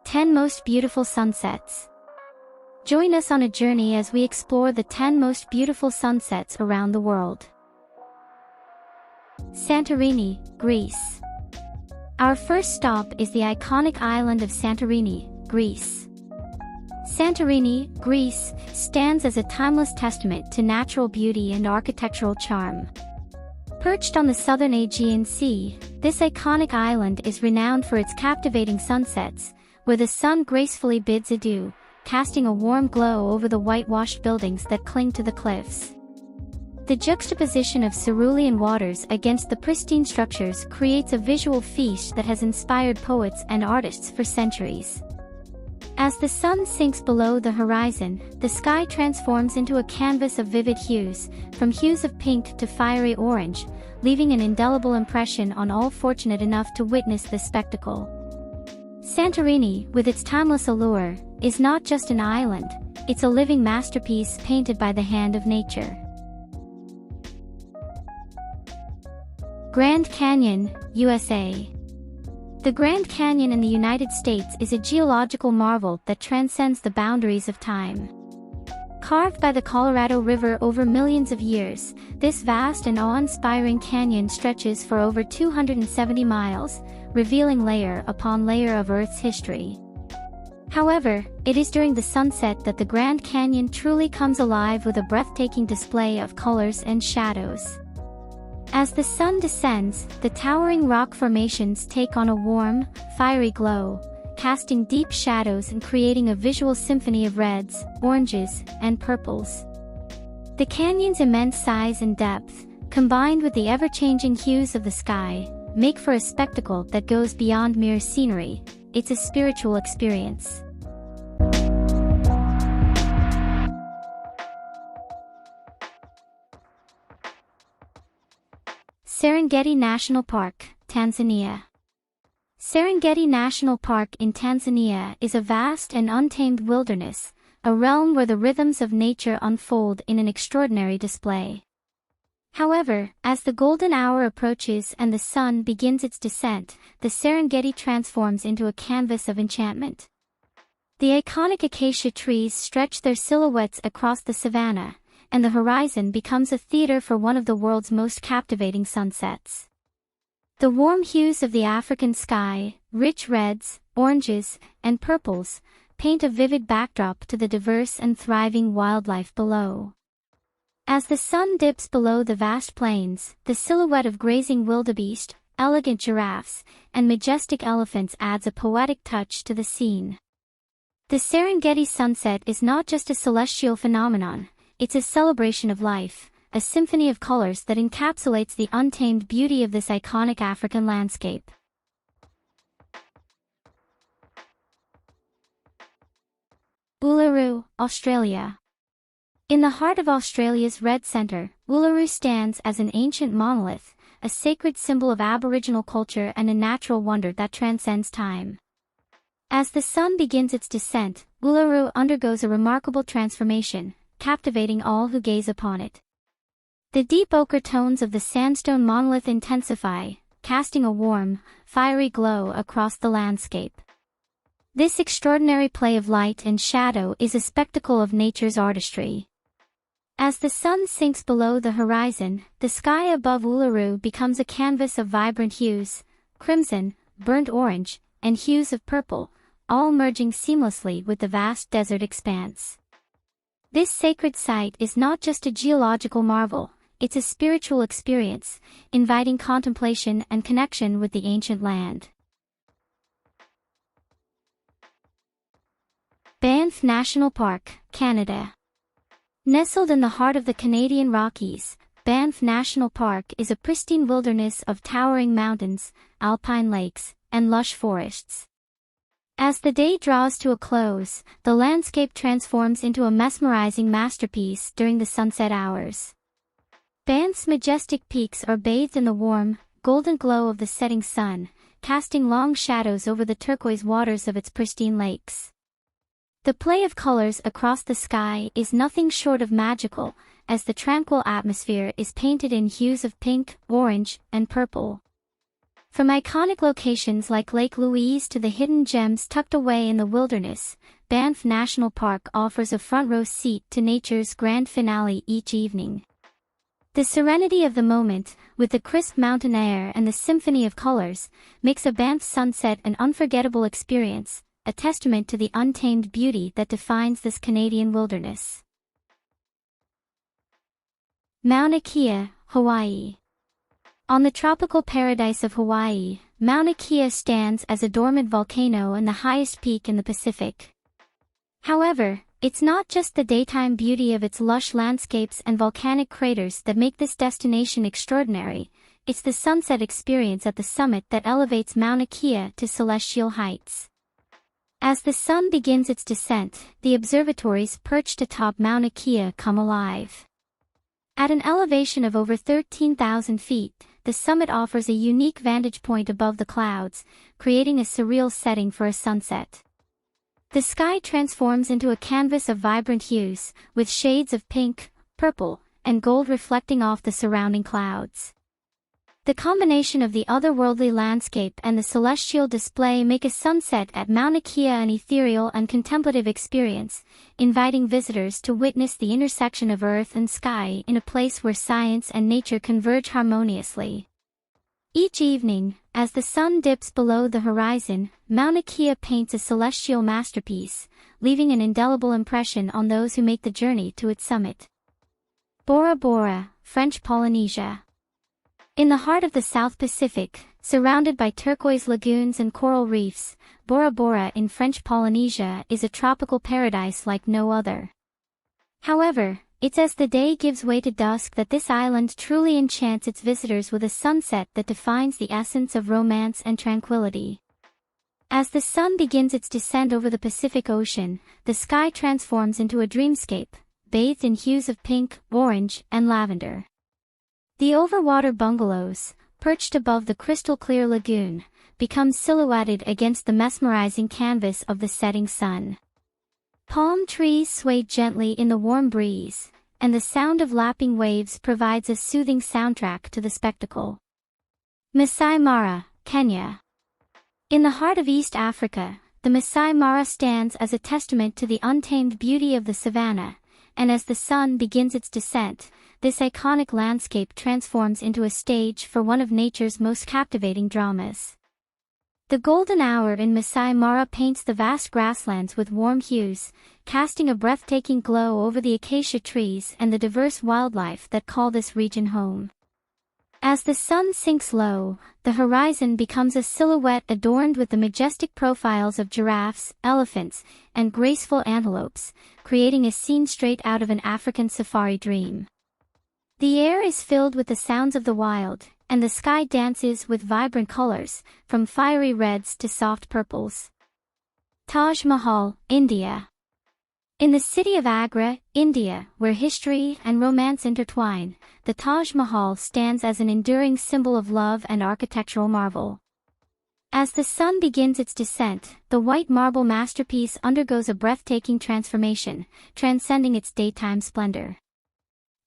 10 Most Beautiful Sunsets. Join us on a journey as we explore the 10 most beautiful sunsets around the world. Santorini, Greece. Our first stop is the iconic island of Santorini, Greece. Santorini, Greece, stands as a timeless testament to natural beauty and architectural charm. Perched on the southern Aegean Sea, this iconic island is renowned for its captivating sunsets, where the sun gracefully bids adieu, casting a warm glow over the whitewashed buildings that cling to the cliffs. The juxtaposition of cerulean waters against the pristine structures creates a visual feast that has inspired poets and artists for centuries. As the sun sinks below the horizon, the sky transforms into a canvas of vivid hues, from hues of pink to fiery orange, leaving an indelible impression on all fortunate enough to witness this spectacle. Santorini, with its timeless allure, is not just an island, it's a living masterpiece painted by the hand of nature. Grand Canyon, USA. The Grand Canyon in the United States is a geological marvel that transcends the boundaries of time. Carved by the Colorado River over millions of years, this vast and awe-inspiring canyon stretches for over 270 miles, revealing layer upon layer of Earth's history. However, it is during the sunset that the Grand Canyon truly comes alive with a breathtaking display of colors and shadows. As the sun descends, the towering rock formations take on a warm, fiery glow, casting deep shadows and creating a visual symphony of reds, oranges, and purples. The canyon's immense size and depth, combined with the ever-changing hues of the sky, make for a spectacle that goes beyond mere scenery. It's a spiritual experience. Serengeti National Park, Tanzania. Serengeti National Park in Tanzania is a vast and untamed wilderness, a realm where the rhythms of nature unfold in an extraordinary display. However, as the golden hour approaches and the sun begins its descent, the Serengeti transforms into a canvas of enchantment. The iconic acacia trees stretch their silhouettes across the savanna, and the horizon becomes a theater for one of the world's most captivating sunsets. The warm hues of the African sky, rich reds, oranges, and purples, paint a vivid backdrop to the diverse and thriving wildlife below. As the sun dips below the vast plains, the silhouette of grazing wildebeest, elegant giraffes, and majestic elephants adds a poetic touch to the scene. The Serengeti sunset is not just a celestial phenomenon, it's a celebration of life, a symphony of colors that encapsulates the untamed beauty of this iconic African landscape. Ulu, Australia. In the heart of Australia's red centre, Uluru stands as an ancient monolith, a sacred symbol of Aboriginal culture and a natural wonder that transcends time. As the sun begins its descent, Uluru undergoes a remarkable transformation, captivating all who gaze upon it. The deep ochre tones of the sandstone monolith intensify, casting a warm, fiery glow across the landscape. This extraordinary play of light and shadow is a spectacle of nature's artistry. As the sun sinks below the horizon, the sky above Uluru becomes a canvas of vibrant hues, crimson, burnt orange, and hues of purple, all merging seamlessly with the vast desert expanse. This sacred site is not just a geological marvel, it's a spiritual experience, inviting contemplation and connection with the ancient land. Banff National Park, Canada. Nestled in the heart of the Canadian Rockies, Banff National Park is a pristine wilderness of towering mountains, alpine lakes, and lush forests. As the day draws to a close, the landscape transforms into a mesmerizing masterpiece during the sunset hours. Banff's majestic peaks are bathed in the warm, golden glow of the setting sun, casting long shadows over the turquoise waters of its pristine lakes. The play of colors across the sky is nothing short of magical, as the tranquil atmosphere is painted in hues of pink, orange, and purple. From iconic locations like Lake Louise to the hidden gems tucked away in the wilderness, Banff National Park offers a front-row seat to nature's grand finale each evening. The serenity of the moment, with the crisp mountain air and the symphony of colors, makes a Banff sunset an unforgettable experience, a testament to the untamed beauty that defines this Canadian wilderness. Mauna Kea, Hawaii. On the tropical paradise of Hawaii, Mauna Kea stands as a dormant volcano and the highest peak in the Pacific. However, it's not just the daytime beauty of its lush landscapes and volcanic craters that make this destination extraordinary, it's the sunset experience at the summit that elevates Mauna Kea to celestial heights. As the sun begins its descent, the observatories perched atop Mauna Kea come alive. At an elevation of over 13,000 feet, the summit offers a unique vantage point above the clouds, creating a surreal setting for a sunset. The sky transforms into a canvas of vibrant hues, with shades of pink, purple, and gold reflecting off the surrounding clouds. The combination of the otherworldly landscape and the celestial display make a sunset at Mauna Kea an ethereal and contemplative experience, inviting visitors to witness the intersection of earth and sky in a place where science and nature converge harmoniously. Each evening, as the sun dips below the horizon, Mauna Kea paints a celestial masterpiece, leaving an indelible impression on those who make the journey to its summit. Bora Bora, French Polynesia. In the heart of the South Pacific, surrounded by turquoise lagoons and coral reefs, Bora Bora in French Polynesia is a tropical paradise like no other. However, it's as the day gives way to dusk that this island truly enchants its visitors with a sunset that defines the essence of romance and tranquility. As the sun begins its descent over the Pacific Ocean, the sky transforms into a dreamscape, bathed in hues of pink, orange, and lavender. The overwater bungalows, perched above the crystal-clear lagoon, become silhouetted against the mesmerizing canvas of the setting sun. Palm trees sway gently in the warm breeze, and the sound of lapping waves provides a soothing soundtrack to the spectacle. Masai Mara, Kenya. In the heart of East Africa, the Masai Mara stands as a testament to the untamed beauty of the savanna, and as the sun begins its descent, this iconic landscape transforms into a stage for one of nature's most captivating dramas. The golden hour in Masai Mara paints the vast grasslands with warm hues, casting a breathtaking glow over the acacia trees and the diverse wildlife that call this region home. As the sun sinks low, the horizon becomes a silhouette adorned with the majestic profiles of giraffes, elephants, and graceful antelopes, creating a scene straight out of an African safari dream. The air is filled with the sounds of the wild, and the sky dances with vibrant colors, from fiery reds to soft purples. Taj Mahal, India. In the city of Agra, India, where history and romance intertwine, the Taj Mahal stands as an enduring symbol of love and architectural marvel. As the sun begins its descent, the white marble masterpiece undergoes a breathtaking transformation, transcending its daytime splendor.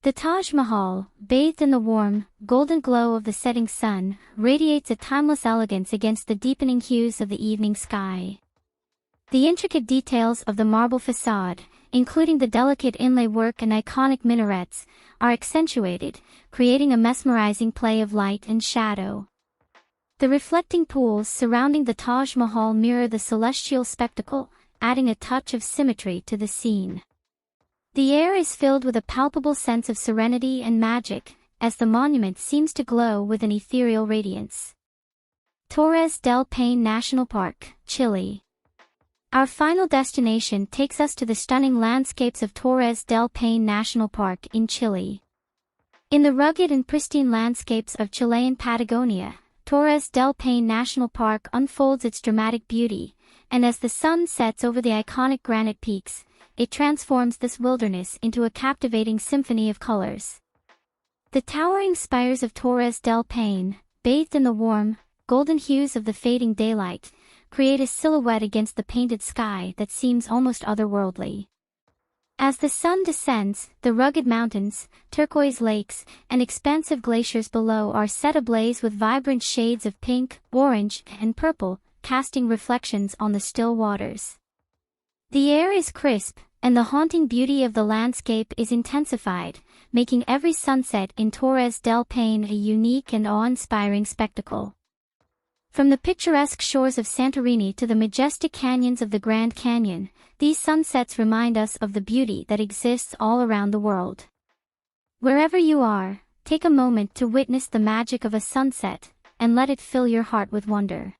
The Taj Mahal, bathed in the warm, golden glow of the setting sun, radiates a timeless elegance against the deepening hues of the evening sky. The intricate details of the marble facade, including the delicate inlay work and iconic minarets, are accentuated, creating a mesmerizing play of light and shadow. The reflecting pools surrounding the Taj Mahal mirror the celestial spectacle, adding a touch of symmetry to the scene. The air is filled with a palpable sense of serenity and magic, as the monument seems to glow with an ethereal radiance. Torres del Paine National Park, Chile. Our final destination takes us to the stunning landscapes of Torres del Paine National Park in Chile. In the rugged and pristine landscapes of Chilean Patagonia, Torres del Paine National Park unfolds its dramatic beauty, and as the sun sets over the iconic granite peaks, it transforms this wilderness into a captivating symphony of colors. The towering spires of Torres del Paine, bathed in the warm, golden hues of the fading daylight, create a silhouette against the painted sky that seems almost otherworldly. As the sun descends, the rugged mountains, turquoise lakes, and expansive glaciers below are set ablaze with vibrant shades of pink, orange, and purple, casting reflections on the still waters. The air is crisp, and the haunting beauty of the landscape is intensified, making every sunset in Torres del Paine a unique and awe-inspiring spectacle. From the picturesque shores of Santorini to the majestic canyons of the Grand Canyon, these sunsets remind us of the beauty that exists all around the world. Wherever you are, take a moment to witness the magic of a sunset, and let it fill your heart with wonder.